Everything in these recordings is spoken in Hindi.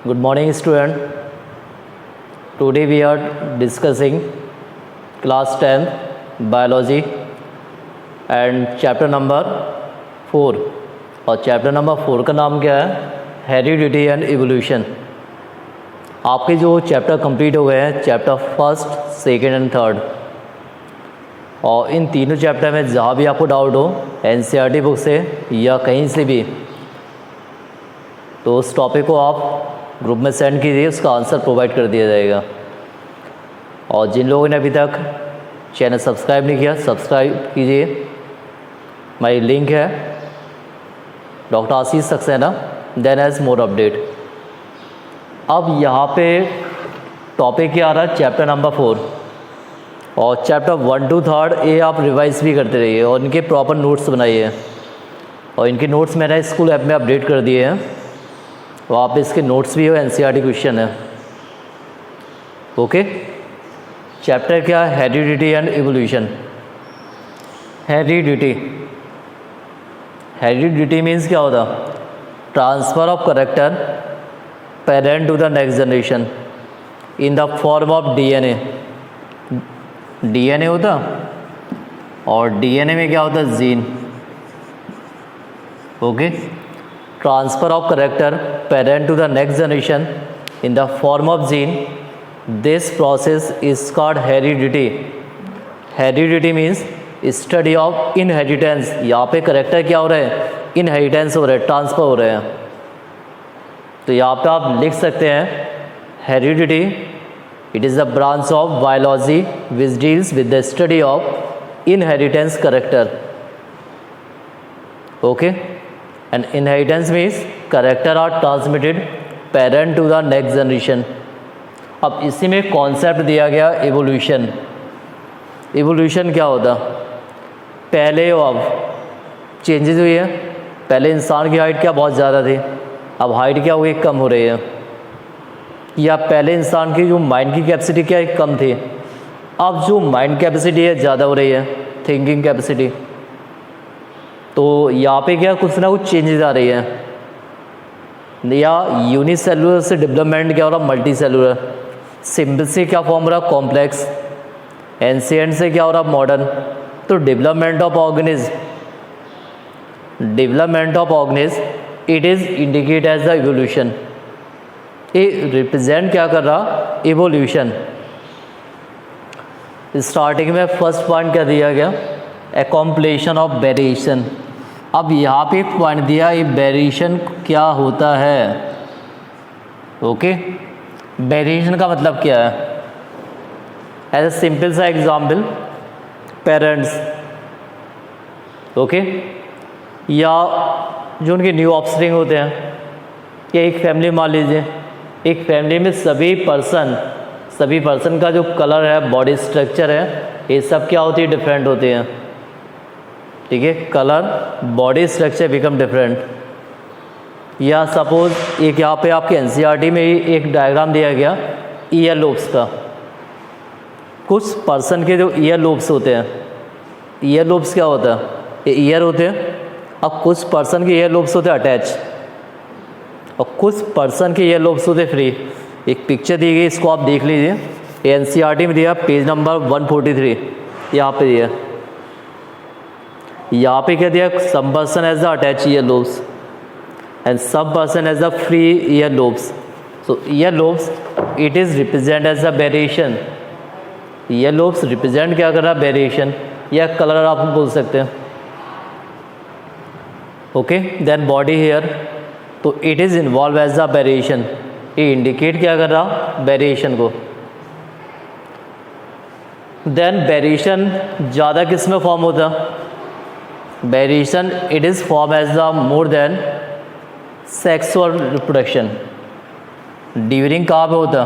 Good morning, student. Today we are discussing class 10 biology and chapter number 4. और चैप्टर नंबर 4 का नाम क्या है? Heredity and evolution. आपके जो चैप्टर कंप्लीट हो गए हैं, chapter first, second and third, और इन तीनों चैप्टर में जहाँ भी आपको डाउट हो एनसीईआरटी बुक से या कहीं से भी, तो उस टॉपिक को आप ग्रुप में सेंड कीजिए, उसका आंसर प्रोवाइड कर दिया जाएगा. और जिन लोगों ने अभी तक चैनल सब्सक्राइब नहीं किया, सब्सक्राइब कीजिए. मेरी लिंक है doctor Ashish Saxena, then as more update. अब यहाँ पे टॉपिक क्या आ रहा है? चैप्टर नंबर 4 और चैप्टर 1 to 3 ये आप रिवाइज भी करते रहिए और इनके प्रॉपर नोट्स बनाइए. और इनके नोट्स मैंने स्कूल ऐप में अपडेट कर दिए हैं, वहाँ पे इसके नोट्स भी हो, एनसीईआरटी क्वेश्चन है. ओके, चैप्टर क्या है? Heredity and evolution. Heredity means क्या होता? Transfer of character parent to the next generation in the form of DNA. DNA होता, और डीएनए में क्या होता है? Gene. Okay, transfer of character parent to the next generation in the form of gene. This process is called heredity. Heredity means study of inheritance. यहाँ पे करेक्टर क्या हो रहा है? इनहेरिटेंस हो रहा है, ट्रांसफ़र हो रहे हैं. तो यहाँ पे आप लिख सकते हैं heredity, it is the branch of biology which deals with the study of inheritance character. Okay, and inheritance means character are transmitted parent to the next generation. अब इसी में कॉन्सेप्ट दिया गया एवोल्यूशन. एवोल्यूशन क्या होता? पहले और अब चेंजेस हुई है. पहले इंसान की हाइट क्या बहुत ज़्यादा थी, अब हाइट क्या हो गई? कम हो रही है. या पहले इंसान की जो माइंड की कैपेसिटी क्या है? कम थी, अब जो माइंड कैपेसिटी है ज़्यादा हो रही है, थिंकिंग कैपेसिटी. तो यहाँ पे क्या कुछ ना कुछ चेंजेस आ रही है. या यूनिसेलुलर से डेवलपमेंट क्या हो रहा? Multi cellular. सिंपल से क्या फॉर्म हो रहा? कॉम्प्लेक्स. एंशिएंट से क्या हो रहा? मॉडर्न. तो development of organism it is indicate as the evolution. ये रिप्रेजेंट क्या कर रहा? इवोल्यूशन. स्टार्टिंग में फर्स्ट पॉइंट क्या दिया गया? Accumulation of variation. अब यहाँ पे एक पॉइंट दिया, ये वेरिएशन क्या होता है? ओके, वेरिएशन का मतलब क्या है? एज ए सिंपल सा एग्जाम्पल, पेरेंट्स. ओके, या जो उनके न्यू ऑफस्प्रिंग होते हैं, या एक फैमिली मान लीजिए, एक फैमिली में सभी पर्सन का जो कलर है, बॉडी स्ट्रक्चर है, ये सब क्या होती है? डिफरेंट होते हैं. ठीक है, colour, body structure become different. या सपोज एक यहाँ पे आपके एनसीईआरटी में ही एक डायग्राम दिया गया ईयर लोब्स का. कुछ पर्सन के जो ईयर लोब्स होते हैं, ईयर लोब्स क्या होता है? ये ईयर होते हैं. अब कुछ पर्सन के ईयर लोब्स होते हैं अटैच, और कुछ पर्सन के ईयर लोब्स होते फ्री. एक पिक्चर दी गई, इसको आप देख लीजिए. एनसीईआरटी में दिया पेज नंबर 143, यहाँ पे दिया. यहाँ पे क्या दिया? Some person has the attach ear lobes and some person has the free ear lobes. So ear lobes it is represent as the variation. Ear lobes represent क्या कर रहा? वेरिएशन, या कलर आप बोल सकते हैं. ओके, देन बॉडी हेयर, तो it is involve as the variation. ये इंडिकेट क्या कर रहा? वेरिएशन को. देन वेरिएशन ज़्यादा किस में फॉर्म होता? Variation it is form as the more than sexual reproduction. During कहाँ पे होता?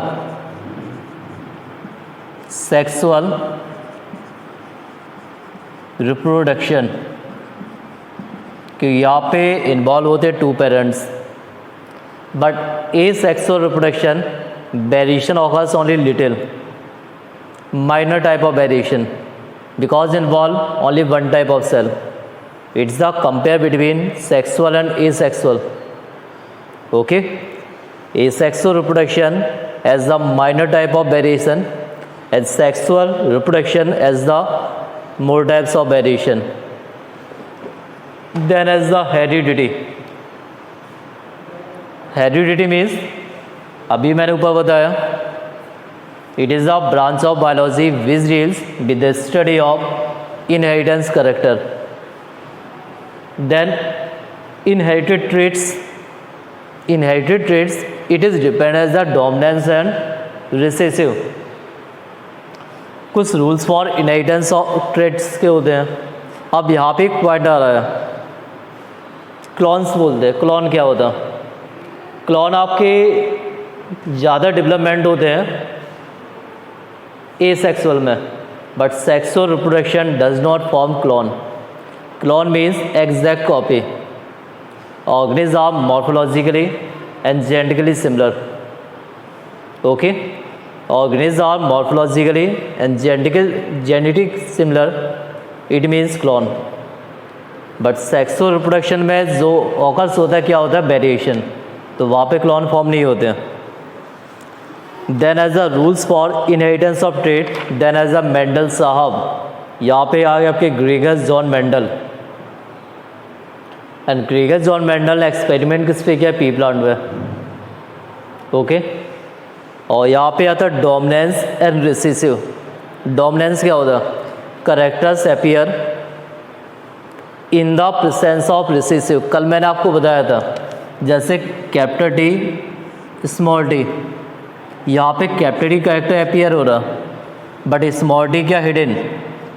Sexual reproduction. कि यहाँ पे इन्वॉल्व होते 2 parents. But asexual reproduction variation occurs only little, minor type of variation, because involve only one type of cell. It's the compare between sexual and asexual. Okay, asexual reproduction as the minor type of variation and sexual reproduction as the more types of variation. Then as the heredity. Heredity means अभी मैंने ऊपर बताया it is a branch of biology which deals with the study of inheritance character. Then inherited traits, it is depend as the dominance and recessive. कुछ rules for inheritance of traits के होते हैं. अब यहाँ पे एक पॉइंट आ रहा है, क्लॉन्स बोलते हैं. क्लॉन क्या होता है? क्लॉन आपके ज़्यादा डेवलपमेंट होते हैं एसेक्सुअल में, but sexual reproduction does not form clone. Clone means exact copy. Organism are morphologically and genetically similar. Okay, organisms are morphologically and genetic similar, it means clone. But sexual reproduction में जो ऑकर्स होता है क्या होता है? वेरिएशन. तो वहाँ पे क्लॉन फॉर्म नहीं होते हैं. Then as a rules for inheritance of trait, then as a Mendel साहब. यहाँ पे आ गए आपके Gregor John Mendel. And Gregor John Mendel ने एक्सपेरिमेंट किस पे किया? पी प्लांट पे. ओके, और यहाँ पे आता है डोमिनेंस एंड रिसेसिव. डोमिनेंस क्या होता है? Characters appear in the presence of recessive. कल मैंने आपको बताया था जैसे कैपिटल टी, स्मॉल टी. यहाँ पे कैपिटल टी करेक्टर अपीयर हो रहा, बट स्मॉल टी क्या? हिडन.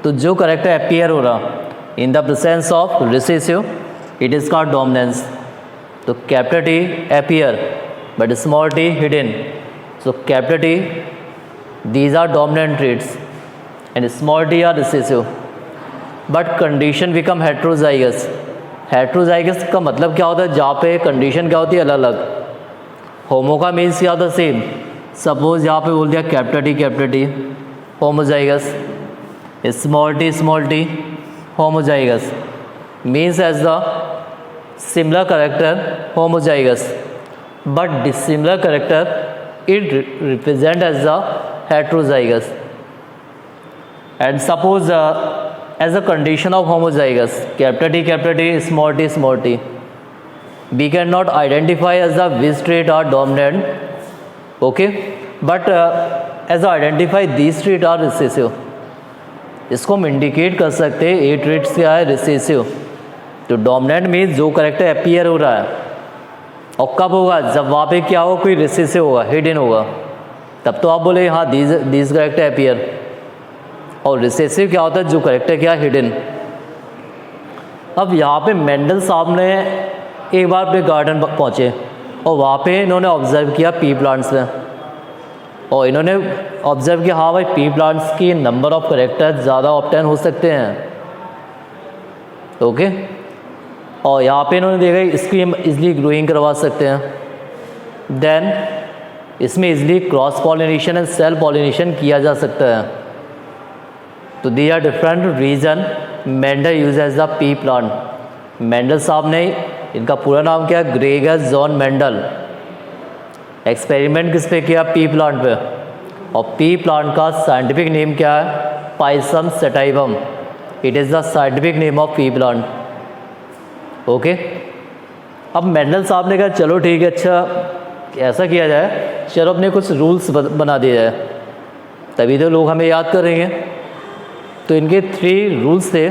तो जो करेक्टर अपीयर हो रहा in the presence of recessive, it is called dominance. तो capital T appear but small T hidden. So capital T, these are dominant traits and small t are recessive. But condition become heterozygous. Heterozygous का मतलब क्या होता है? जहाँ पे कंडीशन क्या होती है? अलग अलग. होमो का मीन्स क्या होता है? सेम. सपोज यहाँ पे बोल दिया capital T homozygous, small T homozygous. Means as the similar character homozygous, but dissimilar character it represent as the heterozygous. And suppose as a condition of homozygous, capital T, small t, we cannot identify as the which trait are dominant, okay, but as identify these trait are recessive. इसको हम इंडिकेट कर सकते हैं ये ट्रेट्स क्या है? रिसेसिव. तो डोमिनेंट मीन्स जो करेक्टर अपीयर हो रहा है. और कब होगा? जब वहाँ पे क्या हो? कोई रिसेसिव होगा, हिडन होगा. तब तो आप बोले हाँ दीज करेक्टर अपीयर. और रिसेसिव क्या होता है? जो करेक्टर क्या? हिडन. अब यहाँ पे मेंडल साहब ने एक बार अपने गार्डन पहुँचे और वहाँ पे इन्होंने ऑब्जर्व किया पी प्लांट्स में. और इन्होंने ऑब्जर्व किया हाँ भाई पी प्लांट्स की नंबर ऑफ करेक्टर ज़्यादा ऑब्टेन हो सकते हैं. ओके, और यहाँ पे इन्होंने देखा इसकी हम इजली ग्रोइंग करवा सकते हैं. देन इसमें easily cross pollination and self pollination किया जा सकता है. तो they are different reason Mendel use as the pea plant. Mendel साहब ने, इनका पूरा नाम क्या है? Gregor John Mendel. एक्सपेरिमेंट किस पे किया? पी प्लांट पे. और पी प्लांट का साइंटिफिक नेम क्या है? Pisum sativum. It is the scientific name of P plant. Okay, अब मेंडल साहब ने कहा चलो ठीक है, अच्छा ऐसा किया जाए, चलो अपने कुछ रूल्स बना दिया जाए, तभी तो लोग हमें याद करेंगे. तो इनके 3 रूल्स थे.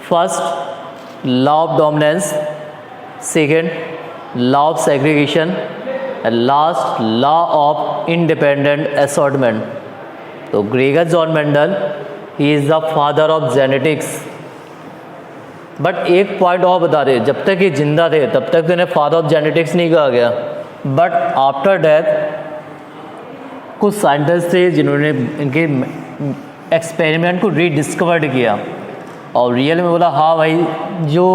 First, law of dominance. Second, law of segregation. And last, law of independent assortment. तो Gregor John Mendel, he is the father of genetics. But एक पॉइंट और बता रहे, जब तक ये जिंदा थे तब तक तो इन्हें फादर ऑफ जेनेटिक्स नहीं कहा गया. बट आफ्टर डेथ कुछ साइंटिस्ट थे जिन्होंने इनके एक्सपेरिमेंट को रीडिस्कवर्ड किया और रियल में बोला हाँ भाई जो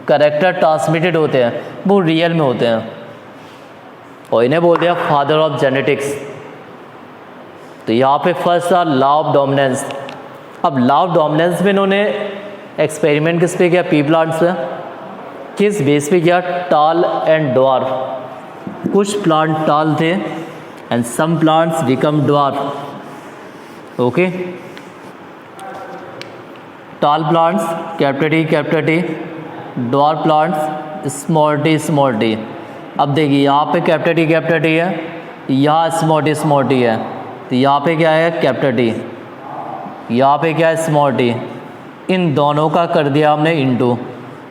करेक्टर ट्रांसमिटेड होते हैं वो रियल में होते हैं, और इन्हें बोल दिया फादर ऑफ जेनेटिक्स. तो यहाँ पे फर्स्ट था लॉ ऑफ डोमिनेंस. अब लॉ ऑफ डोमिनेंस में इन्होंने एक्सपेरिमेंट किस पे किया? पी प्लांट्स पे. किस बेस पे किया, टाल एंड ड्वार्फ। कुछ प्लांट टाल थे and some plants become dwarf. Okay, tall plants capital T, dwarf plants small T. अब देखिए यहाँ पे कैपिटल टी है, यहाँ स्मॉल टी है, तो यहाँ पे क्या है कैपिटल टी, यहाँ पे क्या है स्मॉल टी। इन दोनों का कर दिया हमने इनटू,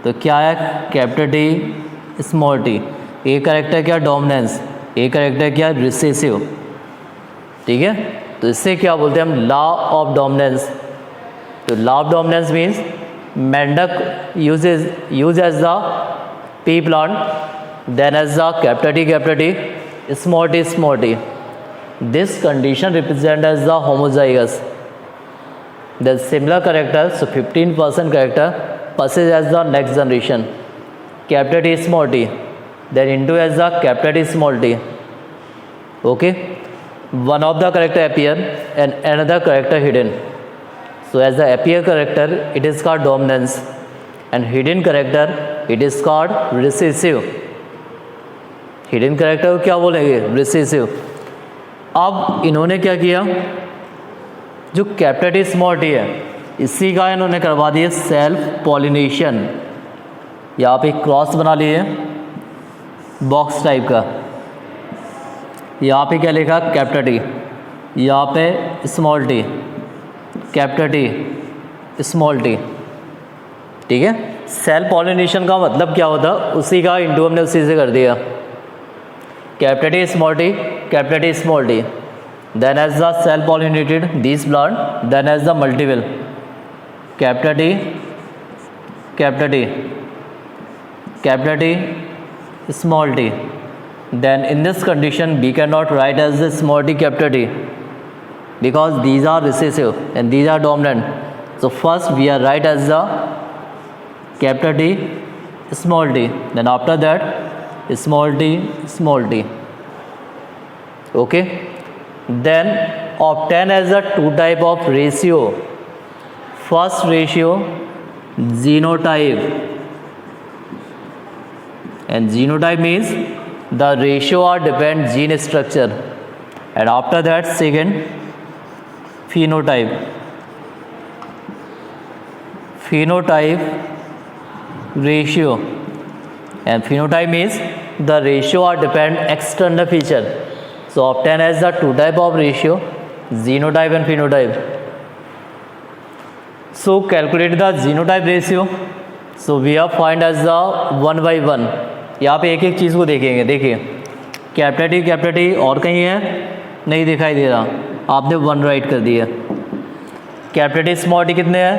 तो क्या है capital T small T. A character क्या डोमिनेंस, ए करेक्टर क्या रिसेसिव। ठीक है, तो इससे क्या बोलते हैं हम, लॉ ऑफ डोमिनेंस। तो लॉ ऑफ डोमिनेंस मीन्स मेंढक use as the pea plant, then as the capital T small T. This condition represent as the homozygous. The similar character, so 15% character passes as the next generation, capital T small t, then into as the capital T small t. Okay, one of the character appear and another character hidden. So as the appear character, it is called dominance, and hidden character, it is called recessive. Hidden character को क्या बोलेंगे, recessive. अब इन्होंने क्या किया, जो कैपिटल टी स्मॉल टी है इसी का इन्होंने करवा दिया सेल्फ पॉलिनेशन। यहाँ पे क्रॉस बना लिए बॉक्स टाइप का, यहाँ पे क्या लिखा कैपिटल टी, यहाँ पे small T, capital T small T. ठीक है, सेल्फ पॉलिनेशन का मतलब क्या होता, उसी का इंटू हमने उसी से कर दिया, capital T small T. Then as the cell pollinated these plant, then as the multiple capital T small t. Then in this condition we cannot write as the small t capital T because these are recessive and these are dominant. So first we are write as the capital T small t, then after that small t. Okay, then obtain as the two type of ratio. First ratio genotype, and genotype means the ratio are depend gene structure, and after that second phenotype ratio, and phenotype means the ratio are depend external feature. So obtain as the two type of ratio, genotype and phenotype. So calculate the genotype ratio. So we have find as the 1 by 1. यहाँ पे एक एक चीज़ को देखेंगे। देखिए कैपिटल टी और कहीं है नहीं दिखाई दे रहा, आपने 1 राइट कर दिया। कैपिटल टी स्मॉल टी कितने हैं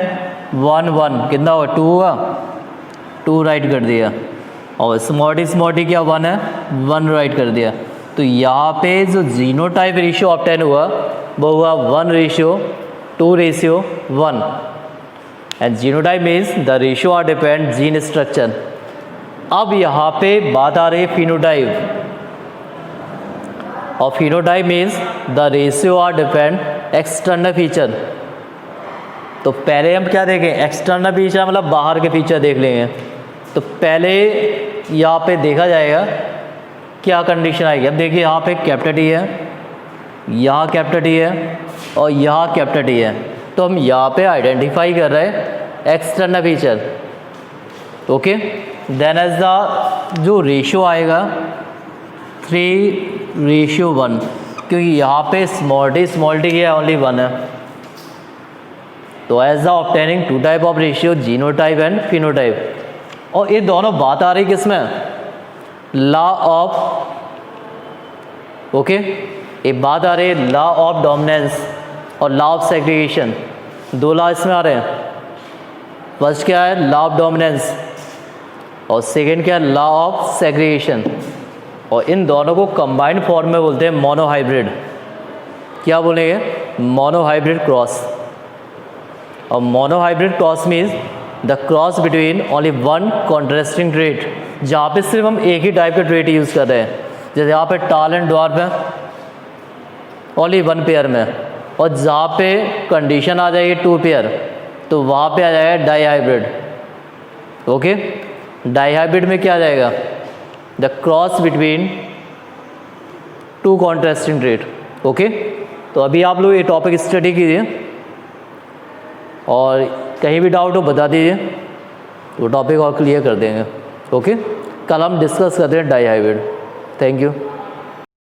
1 कितना होगा 2 होगा, 2 राइट कर दिया। और स्मॉल टी क्या 1 है 1 राइट कर दिया। तो यहाँ पे जो जीनोटाइप रेशियो ऑब्टेन हुआ वो हुआ 1:2:1 and genotype means the ratio are depend gene structure. अब यहाँ पे बात आ रही है फिनोटाइप, और phenotype means the ratio are depend external feature. तो पहले हम क्या देखें एक्सटर्नल फीचर मतलब बाहर के फीचर देख लेंगे। तो पहले यहाँ पे देखा जाएगा क्या कंडीशन आएगी। अब देखिए यहाँ पे कैपिटल टी है, यहाँ कैपिटल टी है और यहाँ कैपिटल टी है। तो हम यहाँ पे आइडेंटिफाई कर रहे हैं external feature. Okay, then as the जो रेशियो आएगा 3:1 क्योंकि यहाँ पे स्मॉल टी की ओनली 1 है। तो as the obtaining two type of ratio genotype and phenotype. और ये दोनों बात आ रही किस में लॉ ऑफ, ओके, ये बात आ रही है लॉ ऑफ डोमिनेंस और लॉ ऑफ सेग्रीगेशन। 2 लॉ इसमें आ रहे हैं। फर्स्ट क्या है लॉ ऑफ डोमिनेंस और सेकंड क्या है लॉ ऑफ सेग्रीगेशन। और इन दोनों को कंबाइंड फॉर्म में बोलते हैं मोनोहाइब्रिड। क्या बोलेंगे मोनोहाइब्रिड क्रॉस। और monohybrid cross means the cross between only one contrasting trait, जहाँ पे सिर्फ हम एक ही टाइप के ट्रेट यूज़ कर रहे हैं। जैसे यहाँ पे टाल एंड ड्वार्फ है ओनली 1 पेयर में, और जहाँ पे कंडीशन आ जाएगी 2 पेयर तो वहाँ पे आ जाएगा डाई हाइब्रिड। ओके, डाइहाइब्रिड में क्या आ जाएगा, the cross between two contrasting trait. Okay, तो अभी आप लोग ये टॉपिक स्टडी कीजिए और कहीं भी डाउट हो बता दीजिए, वो टॉपिक और क्लियर कर देंगे। ओके, कल हम डिस्कस करते हैं डाइहाइब्रिड। Thank you.